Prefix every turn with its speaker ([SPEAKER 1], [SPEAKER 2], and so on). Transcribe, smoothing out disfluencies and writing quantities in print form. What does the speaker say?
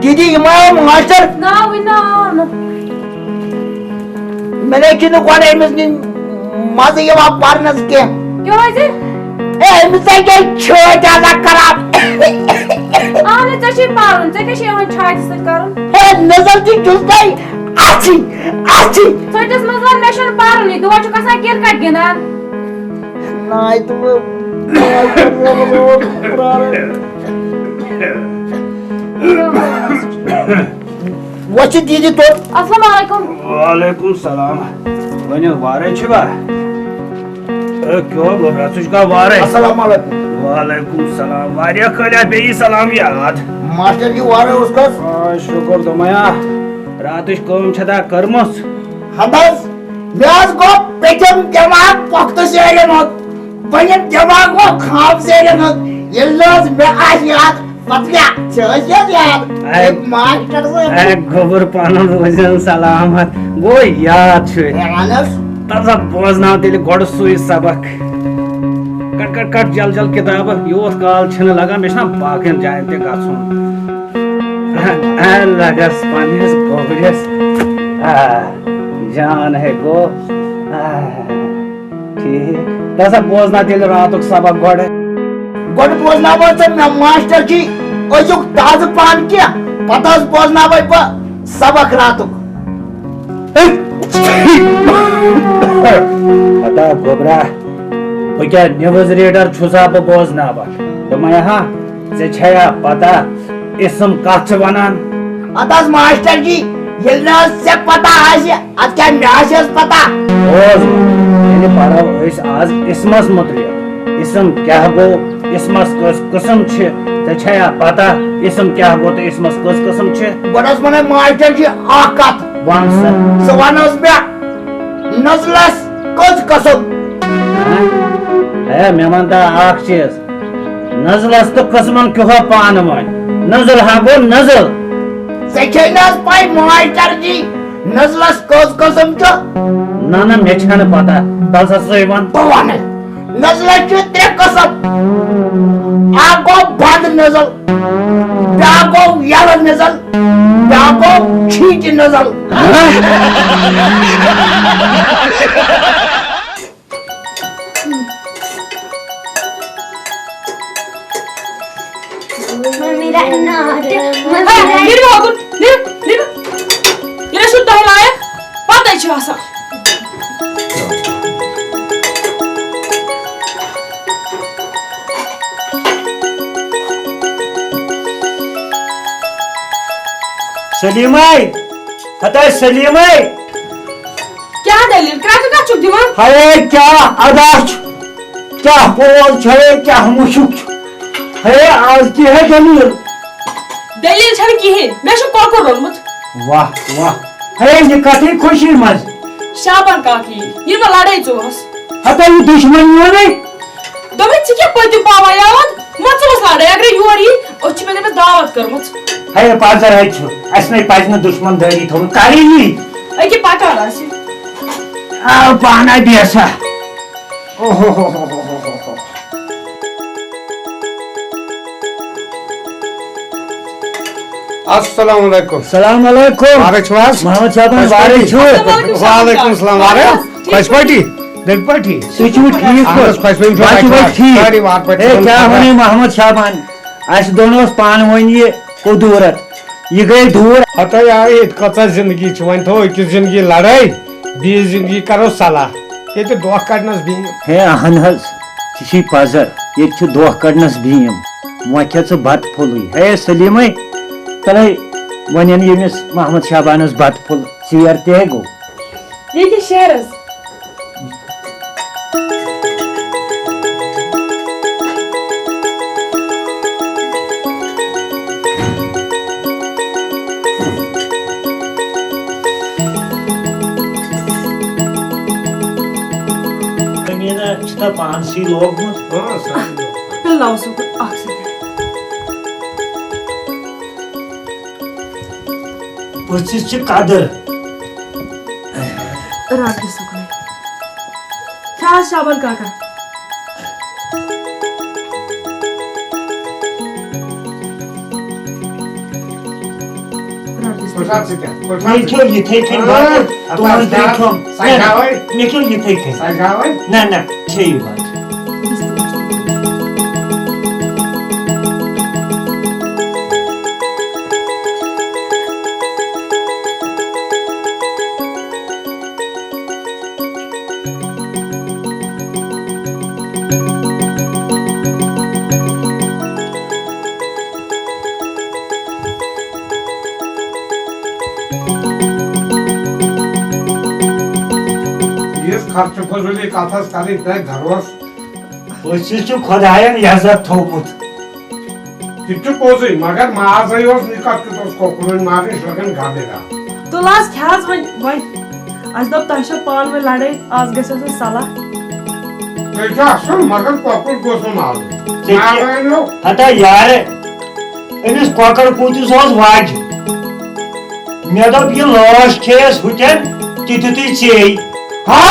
[SPEAKER 1] दीदी इमाम मास्टर मैंने किन कोने में मजे ये वाप पारनस के
[SPEAKER 2] क्यों है
[SPEAKER 1] मिसाल के छोटा सा खराब
[SPEAKER 2] आने तशी पारून ते कशी होन छाट से करून
[SPEAKER 1] नजर दी जुस्ताई आची आची
[SPEAKER 2] छोटस मजला मेशन पारून नी दुवा कसा क्रिकेट गिंदान
[SPEAKER 1] नाही तू वच दीदी तो
[SPEAKER 2] अस्सलाम वालेकुम
[SPEAKER 3] वालेकुम सलाम वने वारे छबा क्यों बोला तुझका वारे
[SPEAKER 1] अस्सलाम वालेकुम
[SPEAKER 3] वालेकुम सलाम वारिया खल्या बेई सलाम याद
[SPEAKER 1] मास्टर जी वारे उसका
[SPEAKER 3] शुक्र दमया रातुश कम छदा करमस
[SPEAKER 1] हदस व्यास को पेचम जमात पख्त से मत बने जमात को खाब से मत यल्लास में आज याद मत गया चल याद एक मास्टर से
[SPEAKER 3] गोबर पानन वजन सलामत वो याद छे
[SPEAKER 1] अनस
[SPEAKER 3] तजा बोजना तेल गोड सुई सबक कट कट कट जल जल किताब योत काल छन लगा मेशना बाकन जायन ते गाछुन लगस पानिस गोबरिस जान है गो ठीक तजा बोजना तेल रातुक सबक गोड
[SPEAKER 1] गोड बोजना बस मास्टर जी अजुक ताज पान किया पतास बोजना भाई सबक रातुक
[SPEAKER 3] पता गोबरा क्या न्यूज रीडर छुसा बोजना दोमा से छया पता इसम कथ वनान
[SPEAKER 1] अतस मास्टर जी यल्ला से पता आसे अत क्या म्याशस पता
[SPEAKER 3] बोज यानी पढ़ो इस आज इसमस मुतलिक इसम क्या गो इसमस कस कसम छे से छया पता इसम क्या गो तो इसमस कस कसम छे
[SPEAKER 1] गोडस मने मास्टर जी आकत
[SPEAKER 3] वन
[SPEAKER 1] सवानस बे नजलस कस कसम
[SPEAKER 3] है मेहमान आख चीज नजलस तो कसमन क्यों पान वन नजल हा गो नजल
[SPEAKER 1] सेखेनस पाई मास्टर जी नजलस कस कसम छ
[SPEAKER 3] ना ना मे छन पता तल ससुवन
[SPEAKER 1] भवाने नजलस छ त्रे कसम आगो बंद नजल जागो यार नजल जागो छीट नजल
[SPEAKER 2] मेरा नाट निर्व होगुन निर्व ये शुद्ध है लायक पता है छासा
[SPEAKER 3] सलीमाई हता सलीमाई
[SPEAKER 2] क्या दलील का चुप दिमा
[SPEAKER 3] हाय क्या अदाच क्या बोल छे क्या मुशुक है आज की है दलील
[SPEAKER 2] छन की है मैं शो कोको रोलमुत
[SPEAKER 3] वाह वाह है ये कथी खुशी मज
[SPEAKER 2] शाबान काकी ये मा लड़ाई जोस
[SPEAKER 3] हता ये दुश्मन ने
[SPEAKER 2] दमे चिके पति पावा यावत मत सोस लड़ाई अगर योरी ओछ मैंने में दावत करमुत
[SPEAKER 3] है पाजर है छु असने पाजन दुश्मन धरी थोड़ कारीली
[SPEAKER 2] ए के पाटा रासी
[SPEAKER 3] आ पाना दियासा ओहो हो
[SPEAKER 4] अस्सलाम वालेकुम
[SPEAKER 3] सलाम अलैकुम
[SPEAKER 4] वारे छवास
[SPEAKER 3] मोहम्मद शाबान वारे छु
[SPEAKER 4] वालेकुम सलाम वारे खुश पार्टी डेड पार्टी
[SPEAKER 3] सुचु ठीक
[SPEAKER 4] खुश पार्टी
[SPEAKER 3] ठीक
[SPEAKER 4] सारी वार पार्टी
[SPEAKER 3] ए क्या होने मोहम्मद शाबान आज दोनों पान वनिए को दूरत ये गए दूर
[SPEAKER 4] हता यार ये कच्चा जिंदगी छवन थो कि जिंदगी लड़ाई दी जिंदगी करो साला ये तो दोख काटनस भी
[SPEAKER 3] है अहनहस छी पाजर ये छु दोख कड़नस भीम वक्या छु बत फुलुई है सलीमै तले वनिन यमिस मोहम्मद शाबानस बत फुल सियर ते गो
[SPEAKER 2] ये के शेरस
[SPEAKER 3] छता पांसी लोग मत
[SPEAKER 4] हां सारी
[SPEAKER 2] लाओ सो ऑक्सीजन
[SPEAKER 3] पचिस च कादर
[SPEAKER 2] रात के सुकने क्या शाबान काका
[SPEAKER 4] Pășați te, pășați.
[SPEAKER 3] Nekil yitay kın
[SPEAKER 4] Aa,
[SPEAKER 3] batı. Doğan
[SPEAKER 4] sen-
[SPEAKER 3] daykom.
[SPEAKER 4] sen gavay.
[SPEAKER 3] Nekil yitay kın.
[SPEAKER 4] Sai gavay?
[SPEAKER 3] Na, şey var.
[SPEAKER 4] Yes, karşı fazuli kaltas kalit ne garvas.
[SPEAKER 3] Siz şu Khudayan yazat toput.
[SPEAKER 4] Küçük bozuy, magar mağazayı olsun nikat kütos kokurun mavi şlagan gadera.
[SPEAKER 2] Tu las khez one आज दप तह पान में लड़े आज गसे सलाह
[SPEAKER 4] Peki asıl magar kokur gosun abi.
[SPEAKER 3] Peki.
[SPEAKER 4] Mağazayın yok.
[SPEAKER 3] Hata yar. Emis kokar kutus oz vaj. Meda bir laş kes huten tititi çey.
[SPEAKER 1] Ha?